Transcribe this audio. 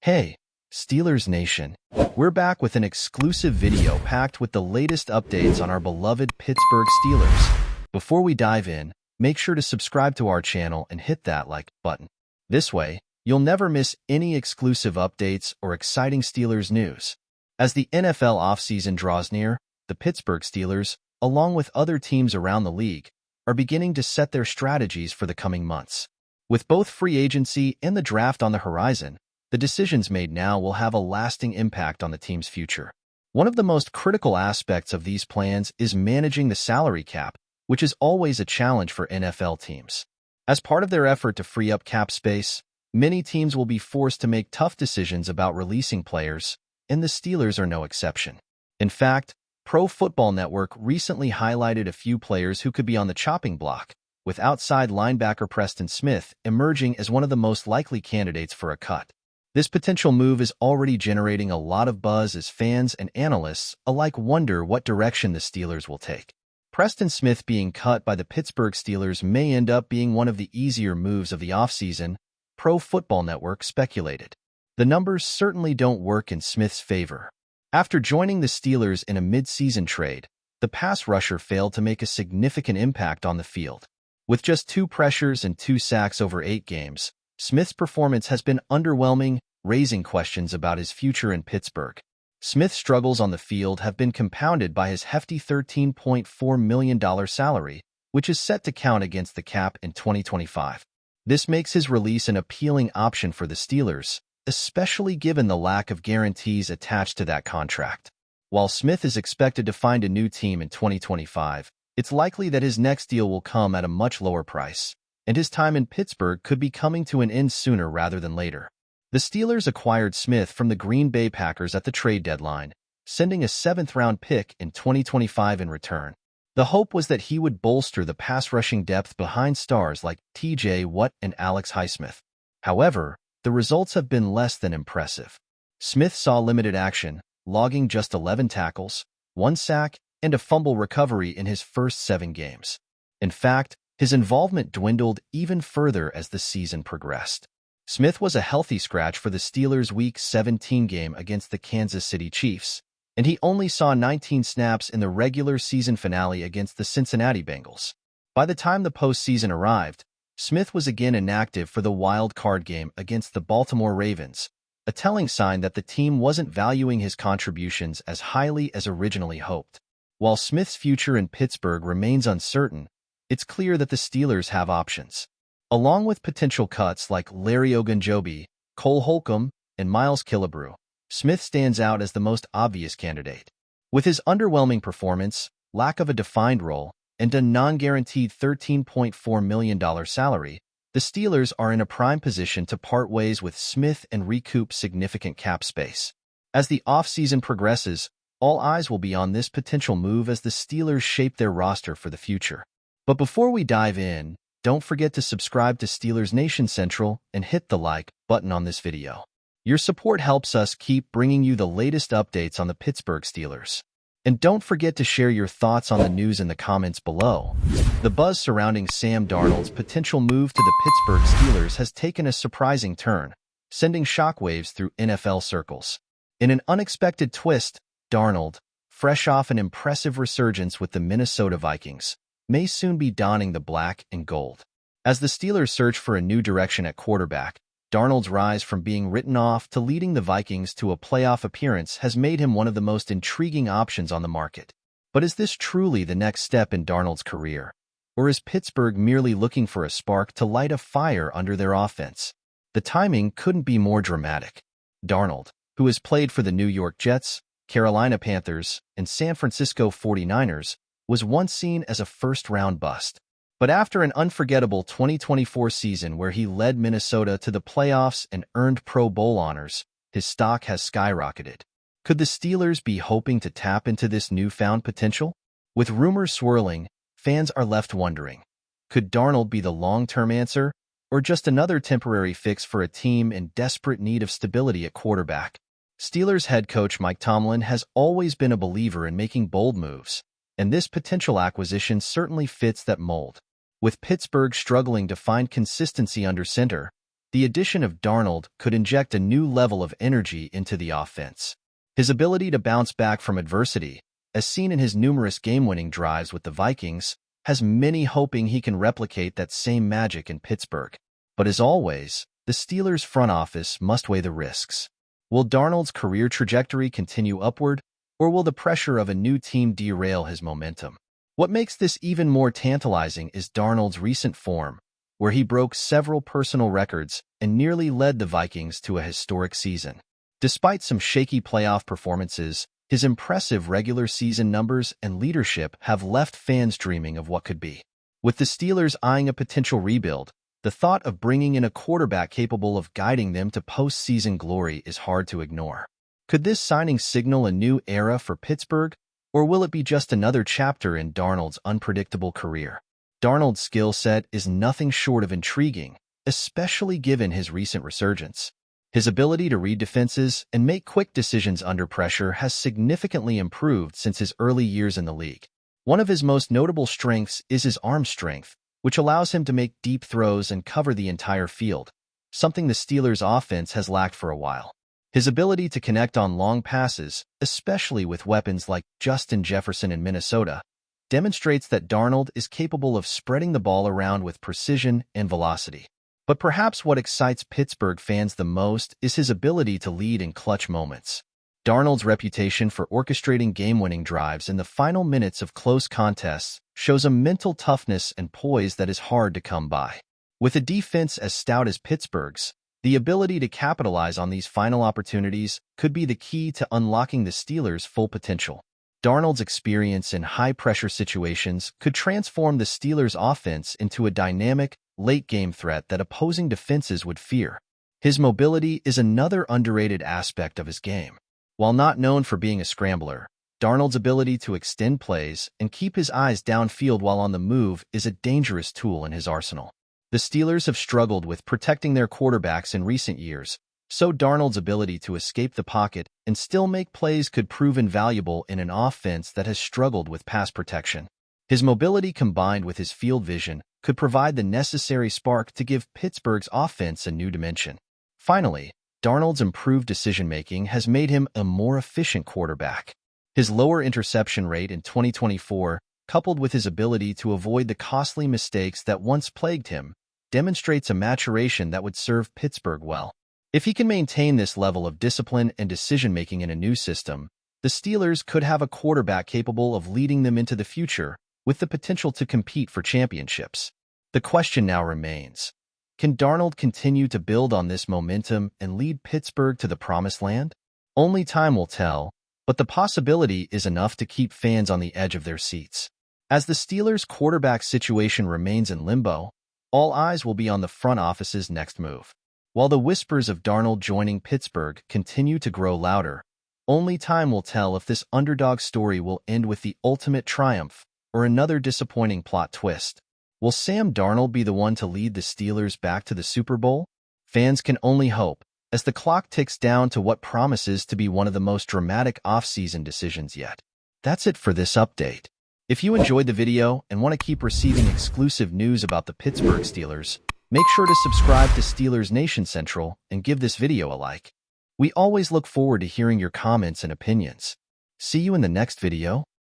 Hey, Steelers Nation. We're back with an exclusive video packed with the latest updates on our beloved Pittsburgh Steelers. Before we dive in, make sure to subscribe to our channel and hit that like button. This way, you'll never miss any exclusive updates or exciting Steelers news. As the NFL offseason draws near, the Pittsburgh Steelers, along with other teams around the league, are beginning to set their strategies for the coming months. With both free agency and the draft on the horizon, the decisions made now will have a lasting impact on the team's future. One of the most critical aspects of these plans is managing the salary cap, which is always a challenge for NFL teams. As part of their effort to free up cap space, many teams will be forced to make tough decisions about releasing players, and the Steelers are no exception. In fact, Pro Football Network recently highlighted a few players who could be on the chopping block, with outside linebacker Preston Smith emerging as one of the most likely candidates for a cut. This potential move is already generating a lot of buzz as fans and analysts alike wonder what direction the Steelers will take. Preston Smith being cut by the Pittsburgh Steelers may end up being one of the easier moves of the offseason, Pro Football Network speculated. The numbers certainly don't work in Smith's favor. After joining the Steelers in a mid-season trade, the pass rusher failed to make a significant impact on the field. With just 2 pressures and 2 sacks over 8 games, Smith's performance has been underwhelming, raising questions about his future in Pittsburgh. Smith's struggles on the field have been compounded by his hefty $13.4 million salary, which is set to count against the cap in 2025. This makes his release an appealing option for the Steelers, especially given the lack of guarantees attached to that contract. While Smith is expected to find a new team in 2025, it's likely that his next deal will come at a much lower price, and his time in Pittsburgh could be coming to an end sooner rather than later. The Steelers acquired Smith from the Green Bay Packers at the trade deadline, sending a 7th-round pick in 2025 in return. The hope was that he would bolster the pass-rushing depth behind stars like T.J. Watt and Alex Highsmith. However, the results have been less than impressive. Smith saw limited action, logging just 11 tackles, 1 sack, and a fumble recovery in his first 7 games. In fact, his involvement dwindled even further as the season progressed. Smith was a healthy scratch for the Steelers' Week 17 game against the Kansas City Chiefs, and he only saw 19 snaps in the regular season finale against the Cincinnati Bengals. By the time the postseason arrived, Smith was again inactive for the wild card game against the Baltimore Ravens, a telling sign that the team wasn't valuing his contributions as highly as originally hoped. While Smith's future in Pittsburgh remains uncertain, it's clear that the Steelers have options. Along with potential cuts like Larry Ogunjobi, Cole Holcomb, and Miles Killebrew, Smith stands out as the most obvious candidate. With his underwhelming performance, lack of a defined role, and a non-guaranteed $13.4 million salary, the Steelers are in a prime position to part ways with Smith and recoup significant cap space. As the offseason progresses, all eyes will be on this potential move as the Steelers shape their roster for the future. But before we dive in, don't forget to subscribe to Steelers Nation Central and hit the like button on this video. Your support helps us keep bringing you the latest updates on the Pittsburgh Steelers. And don't forget to share your thoughts on the news in the comments below. The buzz surrounding Sam Darnold's potential move to the Pittsburgh Steelers has taken a surprising turn, sending shockwaves through NFL circles. In an unexpected twist, Darnold, fresh off an impressive resurgence with the Minnesota Vikings, may soon be donning the black and gold. As the Steelers search for a new direction at quarterback, Darnold's rise from being written off to leading the Vikings to a playoff appearance has made him one of the most intriguing options on the market. But is this truly the next step in Darnold's career? Or is Pittsburgh merely looking for a spark to light a fire under their offense? The timing couldn't be more dramatic. Darnold, who has played for the New York Jets, Carolina Panthers, and San Francisco 49ers, was once seen as a first-round bust. But after an unforgettable 2024 season where he led Minnesota to the playoffs and earned Pro Bowl honors, his stock has skyrocketed. Could the Steelers be hoping to tap into this newfound potential? With rumors swirling, fans are left wondering, could Darnold be the long-term answer, or just another temporary fix for a team in desperate need of stability at quarterback? Steelers head coach Mike Tomlin has always been a believer in making bold moves, and this potential acquisition certainly fits that mold. With Pittsburgh struggling to find consistency under center, the addition of Darnold could inject a new level of energy into the offense. His ability to bounce back from adversity, as seen in his numerous game-winning drives with the Vikings, has many hoping he can replicate that same magic in Pittsburgh. But as always, the Steelers' front office must weigh the risks. Will Darnold's career trajectory continue upward, or will the pressure of a new team derail his momentum? What makes this even more tantalizing is Darnold's recent form, where he broke several personal records and nearly led the Vikings to a historic season. Despite some shaky playoff performances, his impressive regular season numbers and leadership have left fans dreaming of what could be. With the Steelers eyeing a potential rebuild, the thought of bringing in a quarterback capable of guiding them to postseason glory is hard to ignore. Could this signing signal a new era for Pittsburgh, or will it be just another chapter in Darnold's unpredictable career? Darnold's skill set is nothing short of intriguing, especially given his recent resurgence. His ability to read defenses and make quick decisions under pressure has significantly improved since his early years in the league. One of his most notable strengths is his arm strength, which allows him to make deep throws and cover the entire field, something the Steelers' offense has lacked for a while. His ability to connect on long passes, especially with weapons like Justin Jefferson in Minnesota, demonstrates that Darnold is capable of spreading the ball around with precision and velocity. But perhaps what excites Pittsburgh fans the most is his ability to lead in clutch moments. Darnold's reputation for orchestrating game-winning drives in the final minutes of close contests shows a mental toughness and poise that is hard to come by. With a defense as stout as Pittsburgh's, the ability to capitalize on these final opportunities could be the key to unlocking the Steelers' full potential. Darnold's experience in high-pressure situations could transform the Steelers' offense into a dynamic, late-game threat that opposing defenses would fear. His mobility is another underrated aspect of his game. While not known for being a scrambler, Darnold's ability to extend plays and keep his eyes downfield while on the move is a dangerous tool in his arsenal. The Steelers have struggled with protecting their quarterbacks in recent years, so Darnold's ability to escape the pocket and still make plays could prove invaluable in an offense that has struggled with pass protection. His mobility combined with his field vision could provide the necessary spark to give Pittsburgh's offense a new dimension. Finally, Darnold's improved decision-making has made him a more efficient quarterback. His lower interception rate in 2024, coupled with his ability to avoid the costly mistakes that once plagued him, demonstrates a maturation that would serve Pittsburgh well. If he can maintain this level of discipline and decision-making in a new system, the Steelers could have a quarterback capable of leading them into the future, with the potential to compete for championships. The question now remains, can Darnold continue to build on this momentum and lead Pittsburgh to the promised land? Only time will tell, but the possibility is enough to keep fans on the edge of their seats. As the Steelers' quarterback situation remains in limbo, all eyes will be on the front office's next move. While the whispers of Darnold joining Pittsburgh continue to grow louder, only time will tell if this underdog story will end with the ultimate triumph or another disappointing plot twist. Will Sam Darnold be the one to lead the Steelers back to the Super Bowl? Fans can only hope, as the clock ticks down to what promises to be one of the most dramatic off-season decisions yet. That's it for this update. If you enjoyed the video and want to keep receiving exclusive news about the Pittsburgh Steelers, make sure to subscribe to Steelers Nation Central and give this video a like. We always look forward to hearing your comments and opinions. See you in the next video.